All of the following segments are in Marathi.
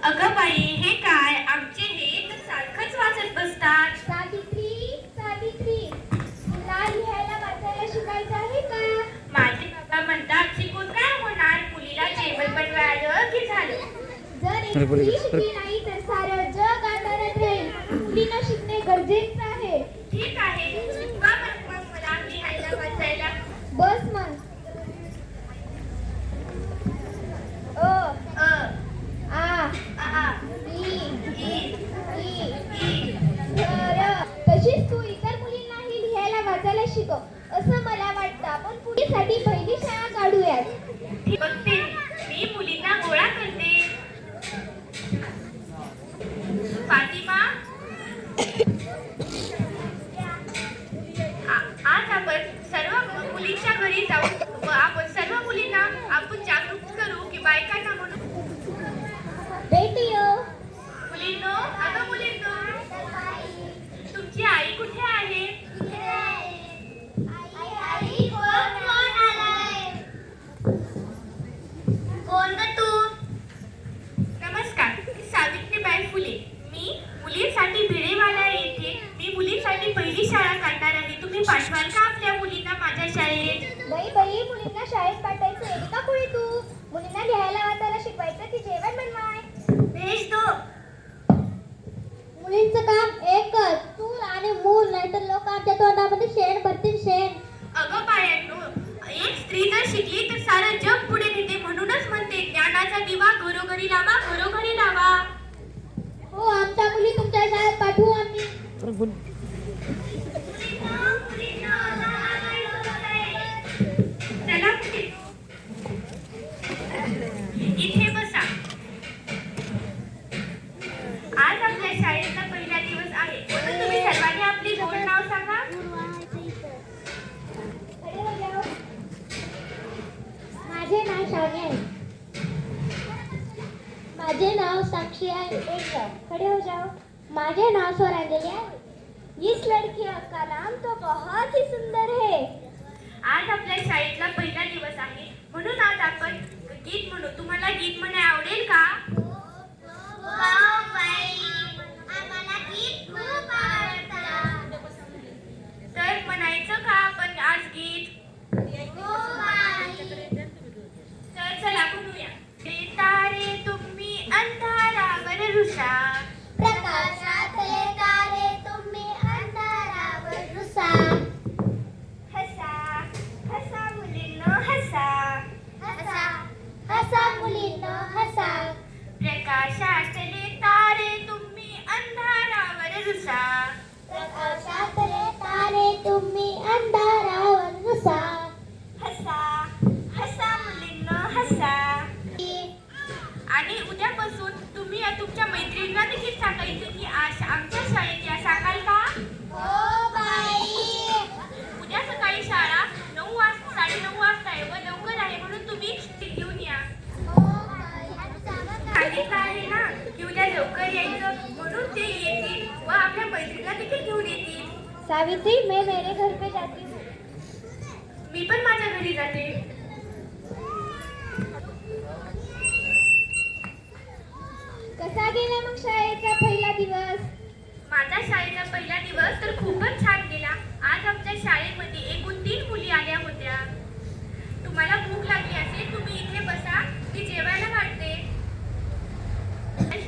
अगं बाई, हे काय? आमचे हे तर सारखंच वाचत बसतात. सावित्री, सावित्री, तुला लिहायला वाचायला शिकायचं आहे का? माझे बाबा म्हणतात शिकून काय होणार? मुलीला जेवण बनवायला की झालं. जर एक स्त्री शिकली नाही तर सारं जग अंधारात राहील. मुलीनं शिकणे गरजेचं आहे. ठीक आहे, शिकवा मग मला लिहायला वाचायला. बस मग. अ अ आ आ ई ई ई ई. र. तशीच तू इतर मुलींनाही लिहायला वाचायला शिकव असं मला वाटतं. आपण पुढीसाठी पहिली शाळा काढूयात. बघते, मी मुलींना गोळा करते. फातिमा, आज आपण सर्व मुलींच्या घरी जाऊ व आपण सर्व मुलींना आपण जागरूक करू की बायकांना म्हणून. बेटियो, मुलींनो, अगं मुलींनो, तुमची आई कुठे आहे? कोण ग तू? नमस्कार, मी सावित्रीबाई फुले. मी मुलींसाठी भिडेवाला येथे मी मुलींसाठी पहिली शाळा काढणार आहे. तुम्ही पाठवाल का आपल्या मुलींना माझ्या शाळेत? बाई बाई, मुलींना शाळेत पाठायचं आहे का पुढे तू? मुलींना लिहायला वाचायला शिकवायचं की जेवण बनवाय? भेज दो. मुलींचं काम एकच, चूल आणि मूल, नाहीतर लोक आमच्या तोंडामध्ये शेण भरतील शेण. अगं बायांनो, एक स्त्री जर शिकली तर सारं जग पुढे नेते. म्हणूनच म्हणते ज्ञानाचा दिवा घरोघरी लावा, घरोघरी लावा. हो, आमच्या मुली तुमच्या शाळेत पाठवू आम्ही. चला मुली, इथे बसा. आज आपल्या शाळेचा पहिला दिवस आहे. म्हणून तुम्ही सर्वांनी आपली गोड नाव सांगा. माझे नाव शावनी आहे. माझे नाव साक्षी आहे. एक जाओ, खड़े हो जाओ. माझे नाव स्वरांजलि है. इस लड़की का नाम तो बहुत ही सुंदर है. आज आपल्या शाळेतला पहिला दिवस आहे, म्हणून आज आपण गीत म्हणू. तुम्हाला गीत म्हणायला आवडेल का? आम्हाला गीत खूप आवडतं. तर म्हणायचं का आपण आज गीत? तर चला म्हणूया. तारे तुम्ही अंधारावर रुसा, प्रकाशातले तारे तुम्ही अंधारावर रुसा. हसा हसा मुलींनो हसा, हसा हसा मुलींनो हसा. प्रकाशातले तारे तुम्ही अंधारावर रुसा. प्रकाशातले तारे तुम्ही अंधारावर रुसा. हसा हसा मुलींनो हसा. आणि उद्यापासून तुम्ही तुमच्या मैत्रिणींना देखील सांगायचं की आज आमच्या शाळेत या. सांगाल का? हो बाई. उद्या सकाळी शाळा 9 वाजता 9:30 वाजता आहे व लवकर आहे, म्हणून तुम्ही ती घेऊन या. हो बाई. सांगितलं आहे ना की उद्या लवकर यायचं, म्हणून ते येतील व आपल्या मैत्रिणीला देखील घेऊन येतील. सावित्री, मैं मेरे घर पे जाती हूँ. मी पण माझ्या घरी जाते. कसा गेला मग शाळेचा पहिला दिवस? माझ्या शाळेचा पहिला दिवस तर खूपच छान गेला. आज आमच्या शाळेमध्ये एकूण 3 मुली आल्या होत्या. तुम्हाला भूक लागली असेल, तुम्ही इथे बसा, मी जेवायला वाढते.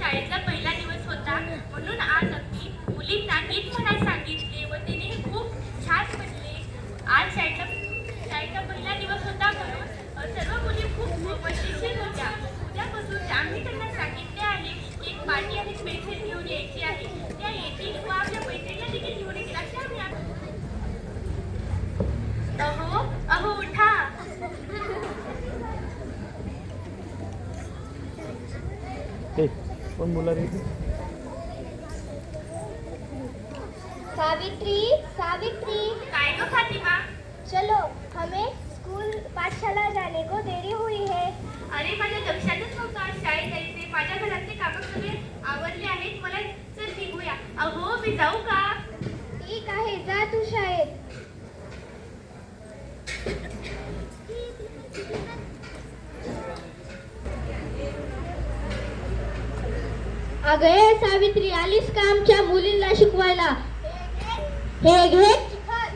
शाळेचा पहिला दिवस होता, म्हणून आज आम्ही मुलींना गीत म्हणायला सांगितले व तिने खूप छान म्हणले. आज शाळेचा पहिला दिवस होता, म्हणून सर्व मुली खूप मजेशीर होत्या. उद्यापासून आम्ही त्यांना सांगितले आहे की एक पाटी आणि पेन्सिल घेऊन यायची आहे. त्या येतील व आपल्या मैत्रिणीला देखील घेऊन येतील. अशा आम्ही अहो अहो उठा. पण मुलांनी सावित्री, सावित्री, काय गं फातिमा? चलो, हमें स्कूल पाठशाला जाने को देरी हुई है. अरे, माझ्या लक्षातच नव्हतं आज शाळेत जायचे. माझ्या घरातले कामं सगळे आवरले आहेत. मला चल निघूया. अहो, मी जाऊ का? ठीक आहे, जा तू शाळेत. अगं ए सावित्री, आलीस का आमच्या मुलींना शिकवायला? हे घे चिखल.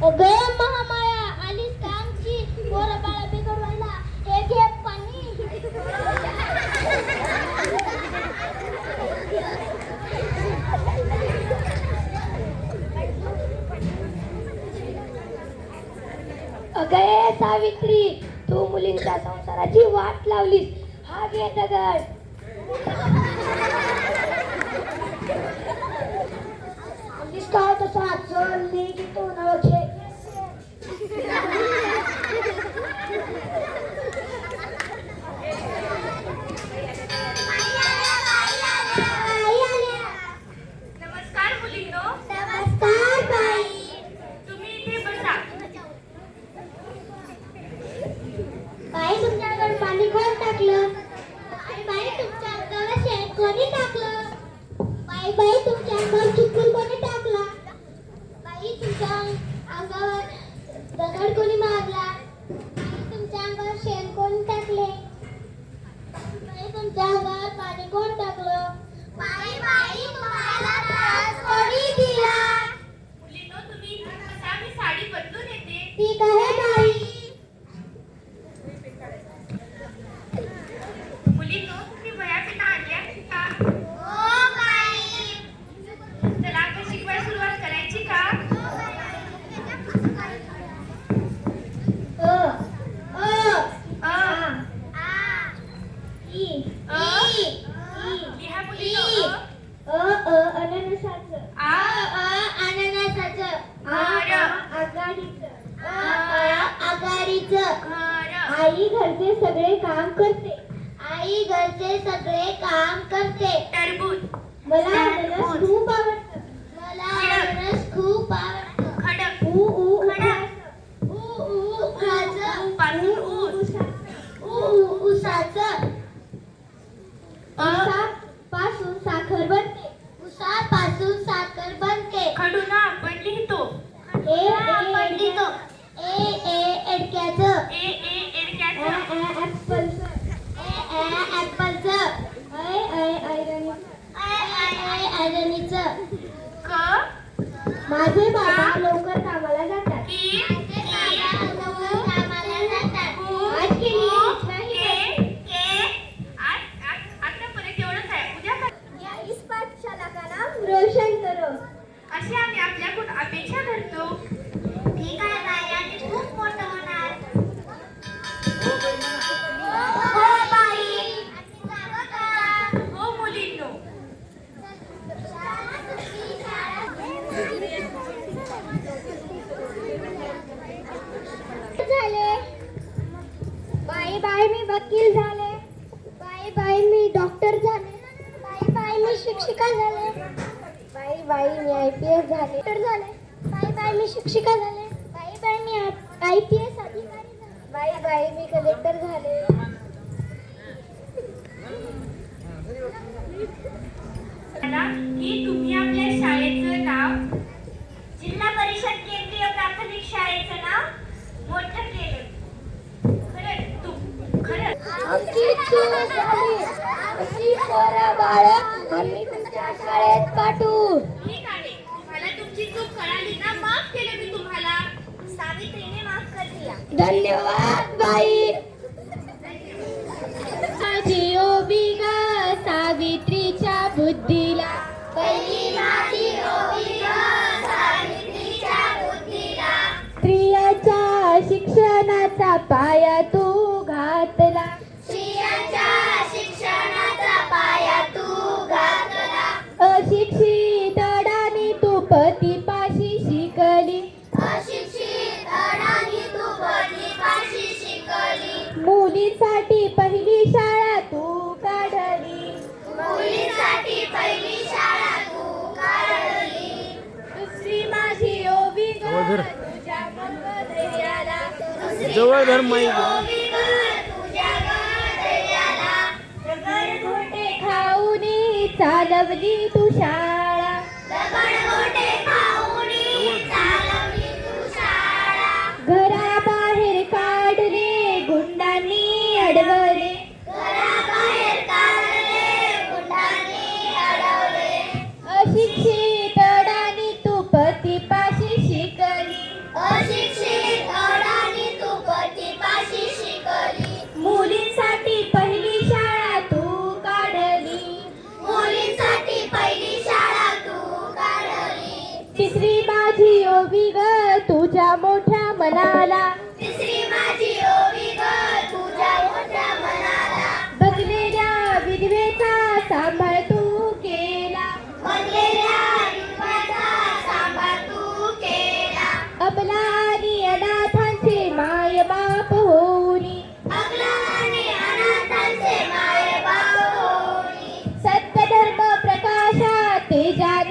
अगं महामाया, आलीस का आमची पोरं बाळा बिघडवायला? हे घे पाणी. अगं ए सावित्री, तू मुलींच्या संसाराची वाट लावलीस. हा घे दगड. दिसतो तसा चल निघतो नवखे. नमस्कार मुलींनो. नमस्कार बाई. तुम्ही इथे बसा. बाई, तुमच्या अंगावर पाणी कोण टाकलं? बाई, तुमच्या अंगावर शेण कोणी टाकलं? बाई, तुमच्या अंगावर चिखल कोणी टाकला? बाई, तुमच्या अंगावर दगड कोणी मारला? बाई, तुमच्या अंगावर शेण कोणी टाकले? बाई, तुमच्या अंगावर पाणी कोण टाकलं? बाई, तुम्हाला त्रास कोणी दिला? मुलींनो, तुम्ही इथे बसा. मी साडी बदलून येते. ठीक आहे बाई. मुलींनो, तुम्ही वह्या पेना आणल्या का? हो बाई. चला आपण शिकवायला सुरुवात करायची का? लिहा मुलींनो. अननसाचं. अननसाचं. आघाडीचं. घर. आई घरचे सगळे काम करते. आई घरचे सगळे काम करते. टरबूज. मला अननस खूप आवडतं. मला अननस खूप आवडतं. खडक. उसाचं. पासून ऊस. उसाचं. उसापासून साखर बनते. उसापासून साखर बनते. खडूला आपण लिहितो. आपण लिहितो. एडक्याचं. एडक्याचं. ऍपलचं. ऍपलचं. ऐरणीचं. क. माझे बाबा लवकर कामाला जातात. की. लवकर कामाला जातात. आज के. केली के. आतापर्यंत एवढंच आहे. उद्या कर. या इस पाठशाला का नाम रोशन करो. असे आम्ही आपल्याकडून अपेक्षा करतो. ठीक आहे बाई, आणि खूप मोठं होणार. हो मुलींनो. झाले. बाई, मी वकील झाले. बाई, मी डॉक्टर झाले. बाई, मी शिक्षिका झाले. बाई, मी IPS झाले. डॉक्टर झाले. बाई, मी शिक्षिका झाले. बाई, मी IPS अधिकारी झाले. बाई, मी कलेक्टर झाले. की तुम्ही आपल्या शाळेचं नाव, जिल्हा परिषद केंद्रीय प्राथमिक शाळेचं नाव मोठं केलं. खरंच आमची चूक झाली. अशी पोरं बाळं आम्ही तुमच्या शाळेत पाठवू. ठीक आहे. तुम्हाला तुमची चूक कळाली ना, माफ केलं मी तुम्हाला. सावित्रीने माफ कर दिया. धन्यवाद बाई. माझी ओबी ग सावित्रीच्या बुद्धीला. पहिली माझी ओबी ग सावित्रीच्या बुद्धीला. स्त्रियांच्या शिक्षणाचा पाया तू घातला. स्त्रियांच्या शिक्षणाचा पाया तू घातला. अशिक्षित अडाणी तू पतीपाशी शिकली. अशिक्षित अडाणी तू पतीपाशी शिकली. मुलींसाठी पहिली शाळा तू काढली. मुलींसाठी पहिली शाळा तू काढली. दुसरी माझी ओवी ग तुझ्या धैर्याला. जवळ धर माई. तुझ्या धैर्याला. दगड घोटे खाऊनी चालवली तू शाळा. दगड घोटे खाऊनी मनाला तिसरी माझी ओवी ग तुझ्या मोठ्या मनाला बघलेल्या विधवेचा सांभाळ तू केला बनलेल्या विधवाचा सांभाळ तू केला अबला आणि अनाथांचे माय बाप होऊनी अबला आणि अनाथांचे मायबाप होणी सत्य धर्म प्रकाशा तेजा